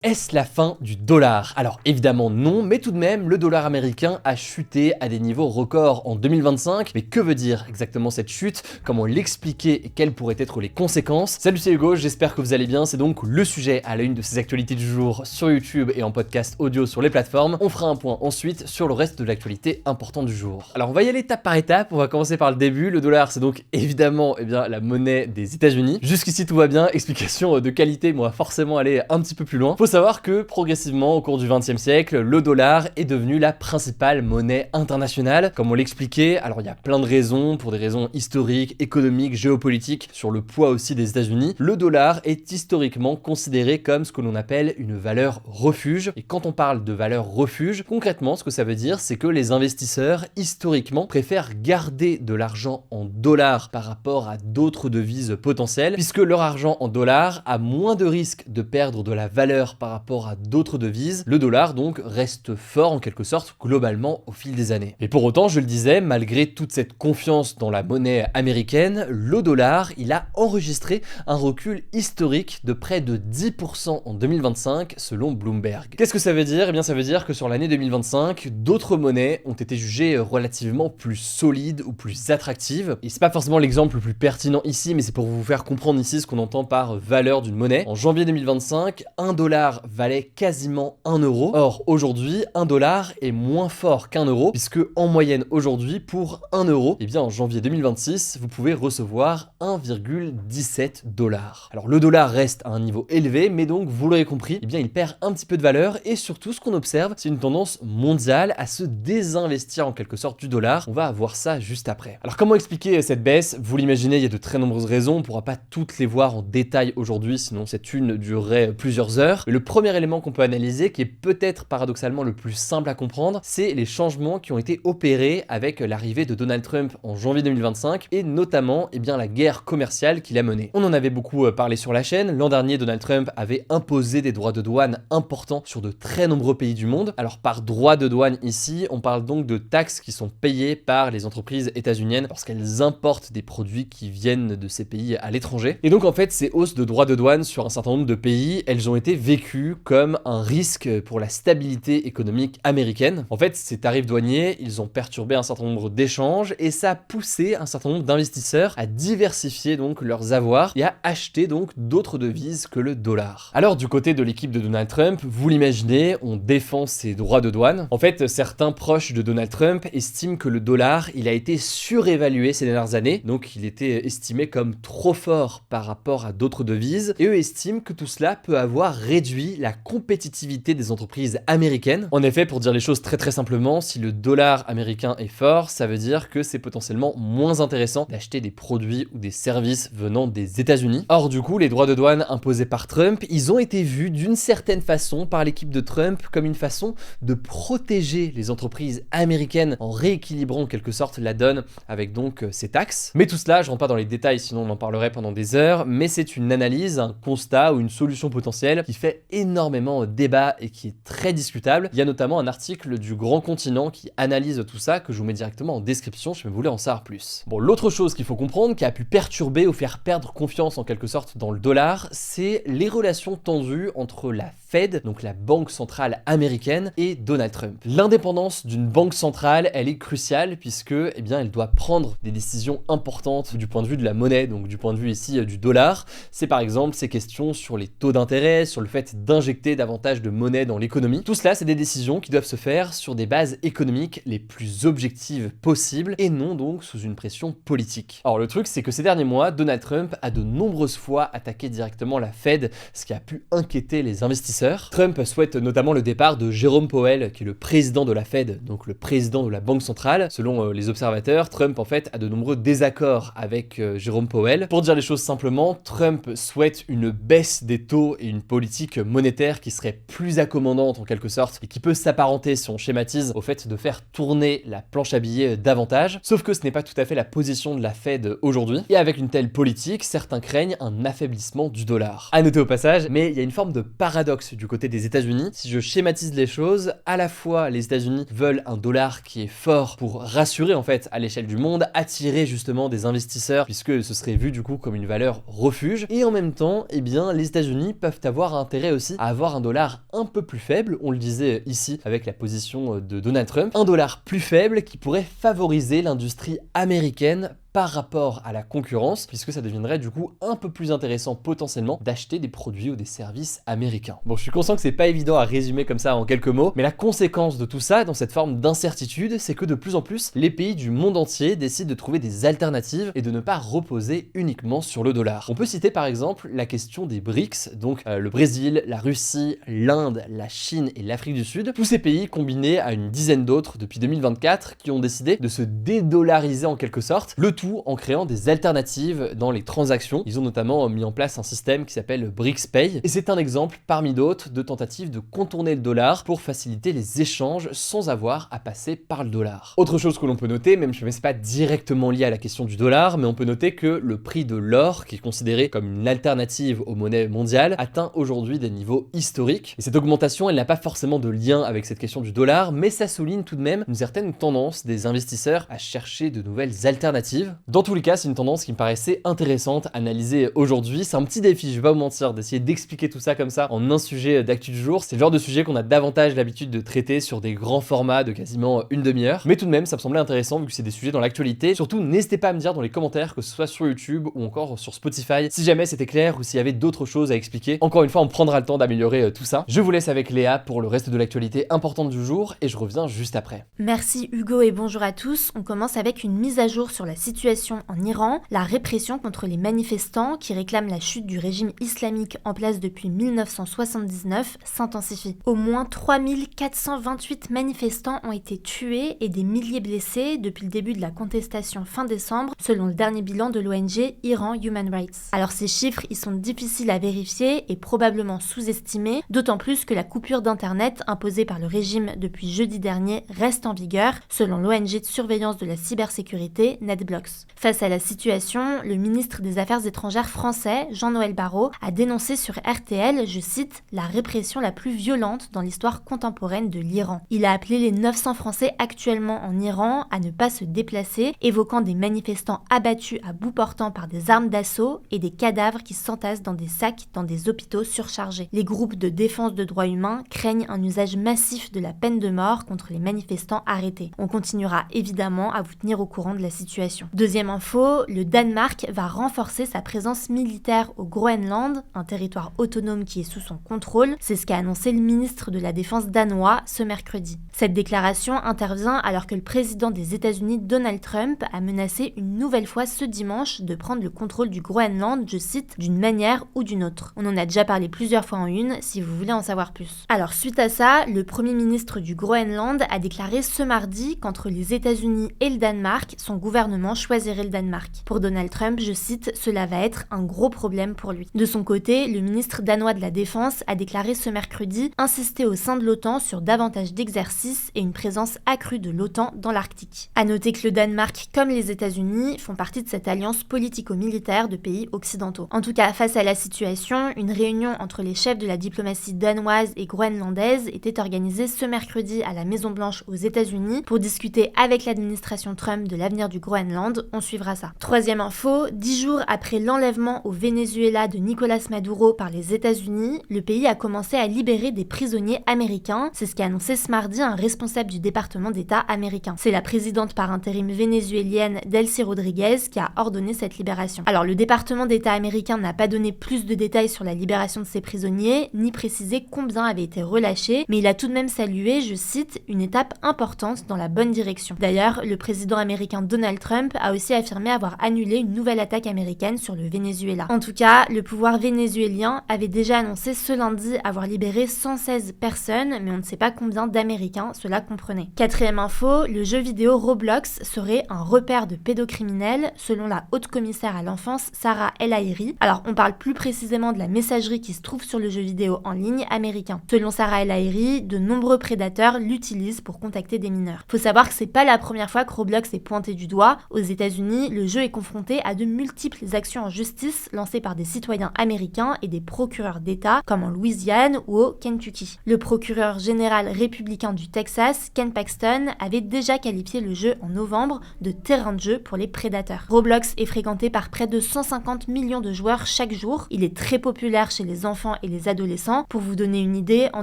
Est-ce la fin du dollar? Alors évidemment non, mais tout de même, le dollar américain a chuté à des niveaux records en 2025. Mais que veut dire exactement cette chute? Comment l'expliquer et quelles pourraient être les conséquences? Salut, c'est Hugo, j'espère que vous allez bien. C'est donc le sujet à la une de ces actualités du jour sur YouTube et en podcast audio sur les plateformes. On fera un point ensuite sur le reste de l'actualité importante du jour. Alors on va y aller étape par étape, on va commencer par le début. Le dollar, c'est donc évidemment la monnaie des États-Unis. Jusqu'ici tout va bien, explication de qualité, mais on va forcément aller un petit peu plus loin. Faut savoir que progressivement au cours du XXe siècle, le dollar est devenu la principale monnaie internationale. Comme on l'expliquait, alors il y a plein de raisons, pour des raisons historiques, économiques, géopolitiques, sur le poids aussi des États-Unis. Le dollar est historiquement considéré comme ce que l'on appelle une valeur refuge. Et quand on parle de valeur refuge, concrètement ce que ça veut dire, c'est que les investisseurs historiquement préfèrent garder de l'argent en dollars par rapport à d'autres devises potentielles, puisque leur argent en dollars a moins de risques de perdre de la valeur par rapport à d'autres devises. Le dollar donc reste fort en quelque sorte globalement au fil des années. Et pour autant, je le disais, malgré toute cette confiance dans la monnaie américaine, le dollar, il a enregistré un recul historique de près de 10% en 2025 selon Bloomberg. Qu'est-ce que ça veut dire? Eh bien ça veut dire que sur l'année 2025, d'autres monnaies ont été jugées relativement plus solides ou plus attractives. Et c'est pas forcément l'exemple le plus pertinent ici, mais c'est pour vous faire comprendre ici ce qu'on entend par valeur d'une monnaie. En janvier 2025, un dollar valait quasiment 1 euro. Or, aujourd'hui, 1 dollar est moins fort qu'un euro, puisque en moyenne aujourd'hui, pour 1 euro, eh bien en janvier 2026, vous pouvez recevoir 1,17 dollars. Alors le dollar reste à un niveau élevé, mais donc vous l'aurez compris, eh bien il perd un petit peu de valeur, et surtout ce qu'on observe, c'est une tendance mondiale à se désinvestir en quelque sorte du dollar. On va voir ça juste après. Alors comment expliquer cette baisse? Vous l'imaginez, il y a de très nombreuses raisons, on ne pourra pas toutes les voir en détail aujourd'hui, sinon cette une durerait plusieurs heures. Mais le premier élément qu'on peut analyser, qui est peut-être paradoxalement le plus simple à comprendre, c'est les changements qui ont été opérés avec l'arrivée de Donald Trump en janvier 2025 et notamment la guerre commerciale qu'il a menée. On en avait beaucoup parlé sur la chaîne. L'an dernier, Donald Trump avait imposé des droits de douane importants sur de très nombreux pays du monde. Alors par droits de douane ici, on parle donc de taxes qui sont payées par les entreprises états-uniennes lorsqu'elles importent des produits qui viennent de ces pays à l'étranger. Et donc en fait, ces hausses de droits de douane sur un certain nombre de pays, elles ont été vécues comme un risque pour la stabilité économique américaine. En fait, ces tarifs douaniers, ils ont perturbé un certain nombre d'échanges et ça a poussé un certain nombre d'investisseurs à diversifier donc leurs avoirs et à acheter donc d'autres devises que le dollar. Alors du côté de l'équipe de Donald Trump, vous l'imaginez, on défend ses droits de douane. En fait, certains proches de Donald Trump estiment que le dollar, il a été surévalué ces dernières années, donc il était estimé comme trop fort par rapport à d'autres devises, et eux estiment que tout cela peut avoir réduit la compétitivité des entreprises américaines. En effet, pour dire les choses très simplement, si le dollar américain est fort, ça veut dire que c'est potentiellement moins intéressant d'acheter des produits ou des services venant des États-Unis. Or du coup, les droits de douane imposés par Trump, ils ont été vus d'une certaine façon par l'équipe de Trump comme une façon de protéger les entreprises américaines en rééquilibrant en quelque sorte la donne avec donc ces taxes. Mais tout cela, je rentre pas dans les détails, sinon on en parlerait pendant des heures, mais c'est une analyse, un constat ou une solution potentielle qui fait énormément débat et qui est très discutable. Il y a notamment un article du Grand Continent qui analyse tout ça, que je vous mets directement en description si vous voulez en savoir plus. Bon, l'autre chose qu'il faut comprendre, qui a pu perturber ou faire perdre confiance en quelque sorte dans le dollar, c'est les relations tendues entre la Fed, donc la banque centrale américaine, et Donald Trump. L'indépendance d'une banque centrale, elle est cruciale puisque, elle doit prendre des décisions importantes du point de vue de la monnaie, donc du point de vue ici du dollar. C'est par exemple ces questions sur les taux d'intérêt, sur le fait d'injecter davantage de monnaie dans l'économie. Tout cela, c'est des décisions qui doivent se faire sur des bases économiques les plus objectives possibles et non donc sous une pression politique. Alors le truc, c'est que ces derniers mois, Donald Trump a de nombreuses fois attaqué directement la Fed, ce qui a pu inquiéter les investisseurs. Trump souhaite notamment le départ de Jerome Powell, qui est le président de la Fed, donc le président de la banque centrale. Selon les observateurs, Trump en fait a de nombreux désaccords avec Jerome Powell. Pour dire les choses simplement, Trump souhaite une baisse des taux et une politique monétaire qui serait plus accommodante en quelque sorte et qui peut s'apparenter, si on schématise, au fait de faire tourner la planche à billets davantage. Sauf que ce n'est pas tout à fait la position de la Fed aujourd'hui. Et avec une telle politique, certains craignent un affaiblissement du dollar. À noter au passage, mais il y a une forme de paradoxe du côté des États-Unis. Si je schématise les choses, à la fois les États-Unis veulent un dollar qui est fort pour rassurer en fait à l'échelle du monde, attirer justement des investisseurs puisque ce serait vu du coup comme une valeur refuge, et en même temps, les États-Unis peuvent avoir intérêt aussi à avoir un dollar un peu plus faible, on le disait ici avec la position de Donald Trump, un dollar plus faible qui pourrait favoriser l'industrie américaine par rapport à la concurrence, puisque ça deviendrait du coup un peu plus intéressant potentiellement d'acheter des produits ou des services américains. Bon, je suis conscient que c'est pas évident à résumer comme ça en quelques mots, mais la conséquence de tout ça, dans cette forme d'incertitude, c'est que de plus en plus, les pays du monde entier décident de trouver des alternatives et de ne pas reposer uniquement sur le dollar. On peut citer par exemple la question des BRICS, donc le Brésil, la Russie, l'Inde, la Chine et l'Afrique du Sud, tous ces pays combinés à une dizaine d'autres depuis 2024 qui ont décidé de se dédollariser en quelque sorte, le tout en créant des alternatives dans les transactions. Ils ont notamment mis en place un système qui s'appelle BRICS Pay, et c'est un exemple parmi d'autres de tentatives de contourner le dollar pour faciliter les échanges sans avoir à passer par le dollar. Autre chose que l'on peut noter, même si c'est pas directement lié à la question du dollar, mais on peut noter que le prix de l'or, qui est considéré comme une alternative aux monnaies mondiales, atteint aujourd'hui des niveaux historiques. Et cette augmentation, elle n'a pas forcément de lien avec cette question du dollar, mais ça souligne tout de même une certaine tendance des investisseurs à chercher de nouvelles alternatives. Dans tous les cas, c'est une tendance qui me paraissait intéressante à analyser aujourd'hui. C'est un petit défi, je vais pas vous mentir, d'essayer d'expliquer tout ça comme ça en un sujet d'actu du jour. C'est le genre de sujet qu'on a davantage l'habitude de traiter sur des grands formats de quasiment une demi-heure. Mais tout de même, ça me semblait intéressant vu que c'est des sujets dans l'actualité. Surtout, n'hésitez pas à me dire dans les commentaires, que ce soit sur YouTube ou encore sur Spotify, si jamais c'était clair ou s'il y avait d'autres choses à expliquer. Encore une fois, on prendra le temps d'améliorer tout ça. Je vous laisse avec Léa pour le reste de l'actualité importante du jour et je reviens juste après. Merci Hugo et bonjour à tous. On commence avec une mise à jour sur la situation en Iran. La répression contre les manifestants qui réclament la chute du régime islamique en place depuis 1979 s'intensifie. Au moins 3428 manifestants ont été tués et des milliers blessés depuis le début de la contestation fin décembre, selon le dernier bilan de l'ONG Iran Human Rights. Alors ces chiffres, ils sont difficiles à vérifier et probablement sous-estimés, d'autant plus que la coupure d'internet imposée par le régime depuis jeudi dernier reste en vigueur, selon l'ONG de surveillance de la cybersécurité NetBlocks. Face à la situation, le ministre des Affaires étrangères français, Jean-Noël Barrot, a dénoncé sur RTL, je cite, « la répression la plus violente dans l'histoire contemporaine de l'Iran ». Il a appelé les 900 Français actuellement en Iran à ne pas se déplacer, évoquant des manifestants abattus à bout portant par des armes d'assaut et des cadavres qui s'entassent dans des sacs dans des hôpitaux surchargés. Les groupes de défense de droits humains craignent un usage massif de la peine de mort contre les manifestants arrêtés. On continuera évidemment à vous tenir au courant de la situation. Deuxième info, le Danemark va renforcer sa présence militaire au Groenland, un territoire autonome qui est sous son contrôle. C'est ce qu'a annoncé le ministre de la Défense danois ce mercredi. Cette déclaration intervient alors que le président des États-Unis Donald Trump a menacé une nouvelle fois ce dimanche de prendre le contrôle du Groenland, je cite, d'une manière ou d'une autre. On en a déjà parlé plusieurs fois en une, si vous voulez en savoir plus. Alors suite à ça, le premier ministre du Groenland a déclaré ce mardi qu'entre les États-Unis et le Danemark, son gouvernement choisirait le Danemark. Pour Donald Trump, je cite, cela va être un gros problème pour lui. De son côté, le ministre danois de la Défense a déclaré ce mercredi insister au sein de l'OTAN sur davantage d'exercices et une présence accrue de l'OTAN dans l'Arctique. À noter que le Danemark, comme les États-Unis, font partie de cette alliance politico-militaire de pays occidentaux. En tout cas, face à la situation, une réunion entre les chefs de la diplomatie danoise et groenlandaise était organisée ce mercredi à la Maison-Blanche aux États-Unis pour discuter avec l'administration Trump de l'avenir du Groenland. On suivra ça. Troisième info, 10 jours après l'enlèvement au Venezuela de Nicolas Maduro par les États-Unis, le pays a commencé à libérer des prisonniers américains. C'est ce qu'a annoncé ce mardi un responsable du département d'État américain. C'est la présidente par intérim vénézuélienne Delcy Rodriguez qui a ordonné cette libération. Alors le département d'État américain n'a pas donné plus de détails sur la libération de ces prisonniers, ni précisé combien avaient été relâchés, mais il a tout de même salué, je cite, une étape importante dans la bonne direction. D'ailleurs, le président américain Donald Trump a aussi affirmé avoir annulé une nouvelle attaque américaine sur le Venezuela. En tout cas, le pouvoir vénézuélien avait déjà annoncé ce lundi avoir libéré 116 personnes, mais on ne sait pas combien d'Américains cela comprenait. Quatrième info, le jeu vidéo Roblox serait un repère de pédocriminels, selon la haute commissaire à l'enfance Sarah El Haïry. Alors, on parle plus précisément de la messagerie qui se trouve sur le jeu vidéo en ligne américain. Selon Sarah El Haïry, de nombreux prédateurs l'utilisent pour contacter des mineurs. Faut savoir que c'est pas la première fois que Roblox est pointé du doigt. Aux États-Unis, le jeu est confronté à de multiples actions en justice lancées par des citoyens américains et des procureurs d'État, comme en Louisiane ou au Kentucky. Le procureur général républicain du Texas, Ken Paxton, avait déjà qualifié le jeu en novembre de terrain de jeu pour les prédateurs. Roblox est fréquenté par près de 150 millions de joueurs chaque jour. Il est très populaire chez les enfants et les adolescents. Pour vous donner une idée, en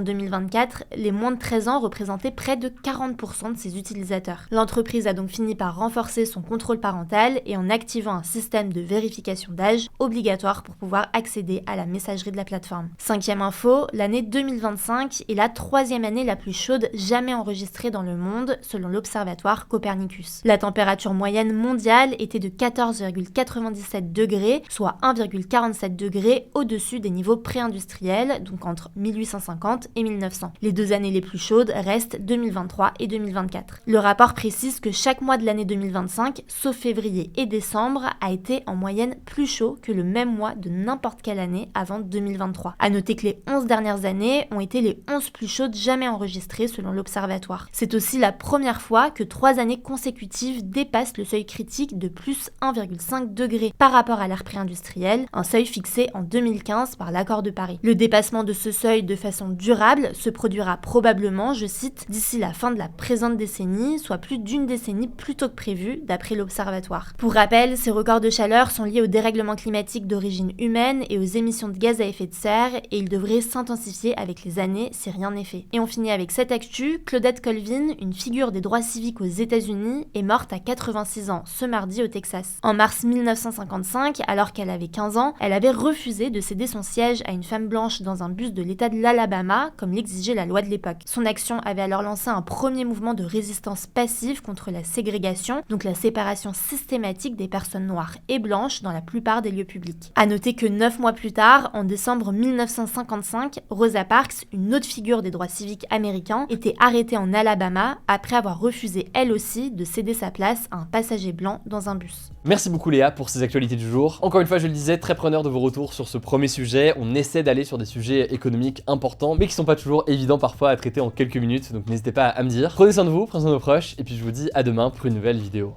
2024, les moins de 13 ans représentaient près de 40% de ses utilisateurs. L'entreprise a donc fini par renforcer son contrôle parental et en activant un système de vérification d'âge obligatoire pour pouvoir accéder à la messagerie de la plateforme. Cinquième info, l'année 2025 est la troisième année la plus chaude jamais enregistrée dans le monde selon l'observatoire Copernicus. La température moyenne mondiale était de 14,97 degrés, soit 1,47 degrés au-dessus des niveaux pré-industriels, donc entre 1850 et 1900. Les deux années les plus chaudes restent 2023 et 2024. Le rapport précise que chaque mois de l'année 2025, sauf février et décembre, a été en moyenne plus chaud que le même mois de n'importe quelle année avant 2023. À noter que les 11 dernières années ont été les 11 plus chaudes jamais enregistrées selon l'observatoire. C'est aussi la première fois que 3 années consécutives dépassent le seuil critique de plus 1,5 degré par rapport à l'ère pré-industrielle, un seuil fixé en 2015 par l'accord de Paris. Le dépassement de ce seuil de façon durable se produira probablement, je cite, d'ici la fin de la présente décennie, soit plus d'une décennie plus tôt que prévu, d'après l'observatoire. Pour rappel, ces records de chaleur sont liés au dérèglement climatique d'origine humaine et aux émissions de gaz à effet de serre, et ils devraient s'intensifier avec les années si rien n'est fait. Et on finit avec cette actu, Claudette Colvin, une figure des droits civiques aux États-Unis, est morte à 86 ans ce mardi au Texas. En mars 1955, alors qu'elle avait 15 ans, elle avait refusé de céder son siège à une femme blanche dans un bus de l'État de l'Alabama, comme l'exigeait la loi de l'époque. Son action avait alors lancé un premier mouvement de résistance passive contre la ségrégation, donc la séparation systématique des personnes noires et blanches dans la plupart des lieux publics. À noter que 9 mois plus tard, en décembre 1955, Rosa Parks, une autre figure des droits civiques américains, était arrêtée en Alabama après avoir refusé elle aussi de céder sa place à un passager blanc dans un bus. Merci beaucoup Léa pour ces actualités du jour. Encore une fois, je le disais, très preneur de vos retours sur ce premier sujet. On essaie d'aller sur des sujets économiques importants, mais qui sont pas toujours évidents parfois à traiter en quelques minutes, donc n'hésitez pas à me dire. Prenez soin de vous, prenez soin de vos proches, et puis je vous dis à demain pour une nouvelle vidéo.